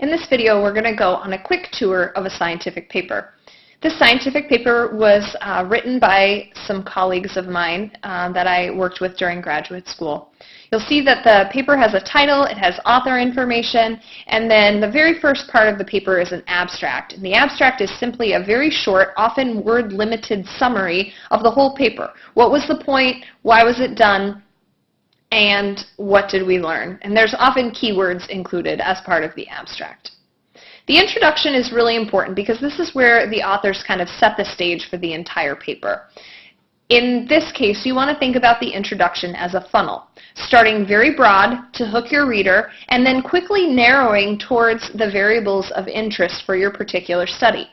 In this video, we're going to go on a quick tour of a scientific paper. This scientific paper was written by some colleagues of mine that I worked with during graduate school. You'll see that the paper has a title, it has author information, and then the very first part of the paper is an abstract. And the abstract is simply a very short, often word-limited summary of the whole paper. What was the point? Why was it done? And what did we learn? And there's often keywords included as part of the abstract. The introduction is really important because this is where the authors kind of set the stage for the entire paper. In this case, you want to think about the introduction as a funnel, starting very broad to hook your reader and then quickly narrowing towards the variables of interest for your particular study.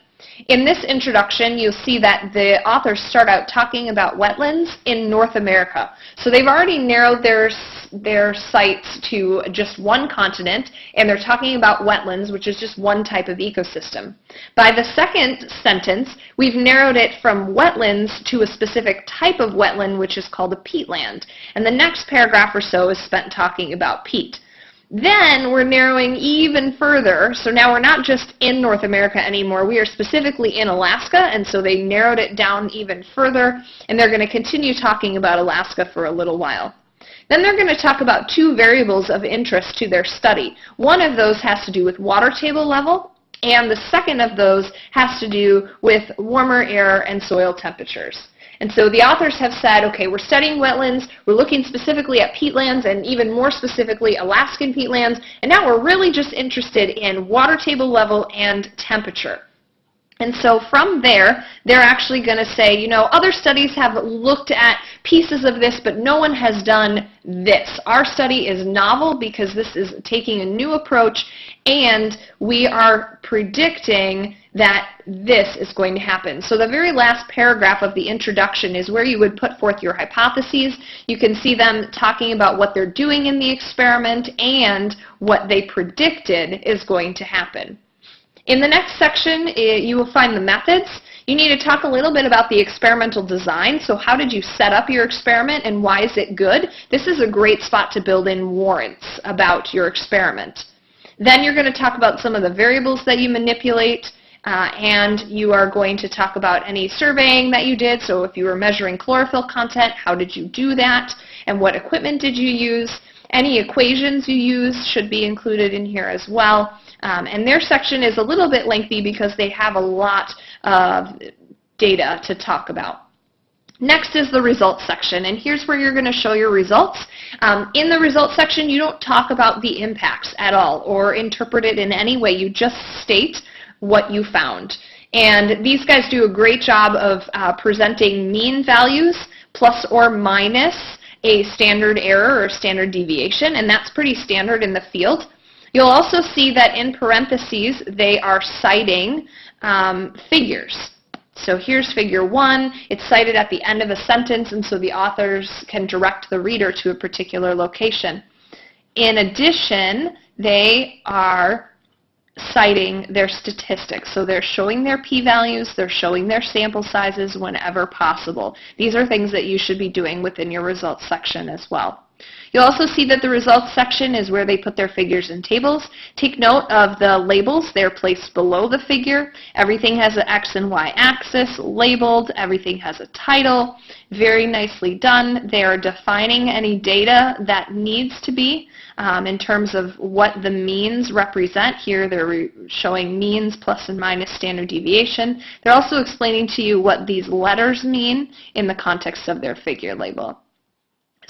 In this introduction, you'll see that the authors start out talking about wetlands in North America. So they've already narrowed their sights to just one continent, and they're talking about wetlands, which is just one type of ecosystem. By the second sentence, we've narrowed it from wetlands to a specific type of wetland, which is called a peatland. And the next paragraph or so is spent talking about peat. Then we're narrowing even further, so now we're not just in North America anymore, we are specifically in Alaska, and so they narrowed it down even further, and they're going to continue talking about Alaska for a little while. Then they're going to talk about two variables of interest to their study. One of those has to do with water table level, and the second of those has to do with warmer air and soil temperatures. And so the authors have said, okay, we're studying wetlands, we're looking specifically at peatlands, and even more specifically Alaskan peatlands, and now we're really just interested in water table level and temperature. And so from there, they're actually going to say, you know, other studies have looked at pieces of this, but no one has done this. Our study is novel because this is taking a new approach, and we are predicting that this is going to happen. So the very last paragraph of the introduction is where you would put forth your hypotheses. You can see them talking about what they're doing in the experiment and what they predicted is going to happen. In the next section, you will find the methods. You need to talk a little bit about the experimental design. So how did you set up your experiment and why is it good? This is a great spot to build in warrants about your experiment. Then you're going to talk about some of the variables that you manipulate, and you are going to talk about any surveying that you did. So if you were measuring chlorophyll content, how did you do that? And what equipment did you use? Any equations you used should be included in here as well. And their section is a little bit lengthy because they have a lot of data to talk about. Next is the results section, and here's where you're going to show your results. In the results section, you don't talk about the impacts at all or interpret it in any way. You just state what you found. And these guys do a great job of presenting mean values plus or minus a standard error or standard deviation, and that's pretty standard in the field. You'll also see that in parentheses they are citing figures. So here's figure 1. It's cited at the end of a sentence, and so the authors can direct the reader to a particular location. In addition, they are citing their statistics. So they're showing their p-values, they're showing their sample sizes whenever possible. These are things that you should be doing within your results section as well. You'll also see that the results section is where they put their figures and tables. Take note of the labels. They're placed below the figure. Everything has an X and Y axis labeled. Everything has a title. Very nicely done. They are defining any data that needs to be in terms of what the means represent. Here they're showing means plus and minus standard deviation. They're also explaining to you what these letters mean in the context of their figure label.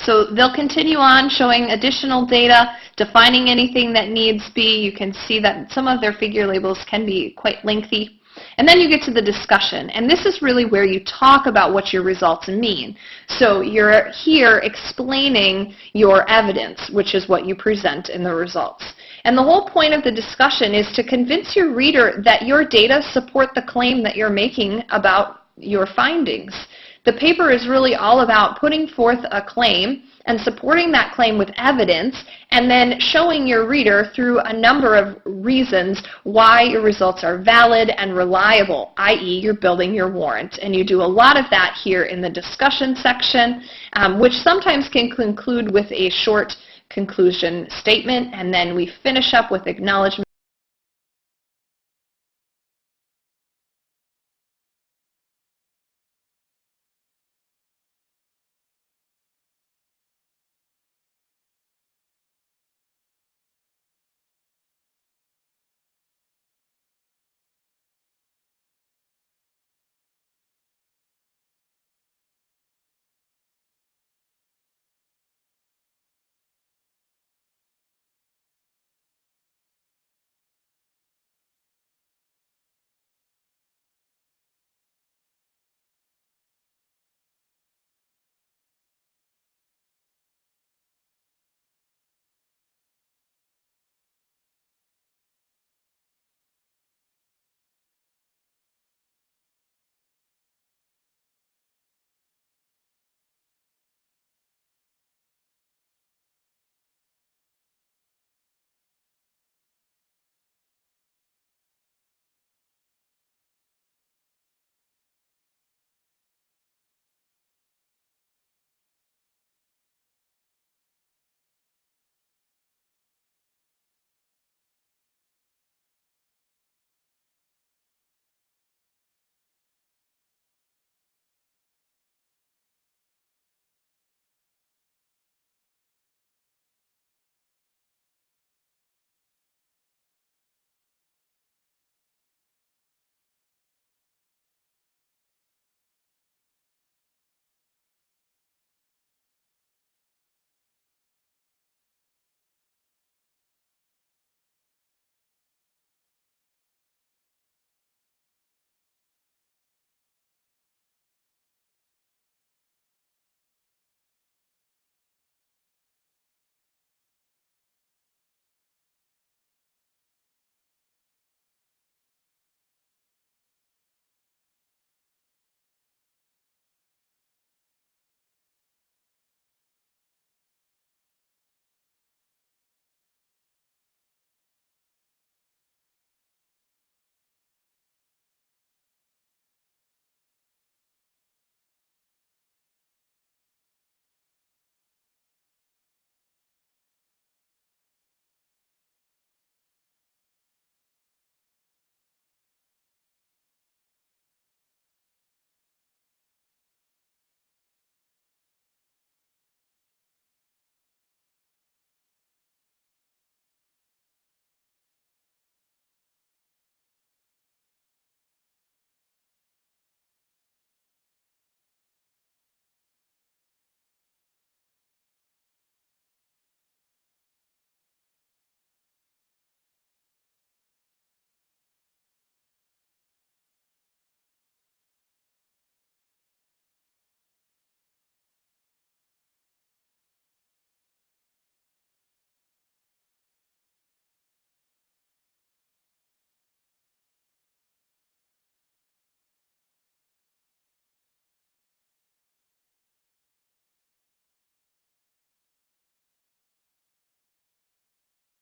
So they'll continue on showing additional data, defining anything that needs be. You can see that some of their figure labels can be quite lengthy. And then you get to the discussion, and this is really where you talk about what your results mean. So you're here explaining your evidence, which is what you present in the results. And the whole point of the discussion is to convince your reader that your data support the claim that you're making about your findings. The paper is really all about putting forth a claim and supporting that claim with evidence and then showing your reader through a number of reasons why your results are valid and reliable, i.e. you're building your warrant. And you do a lot of that here in the discussion section, which sometimes can conclude with a short conclusion statement, and then we finish up with acknowledgement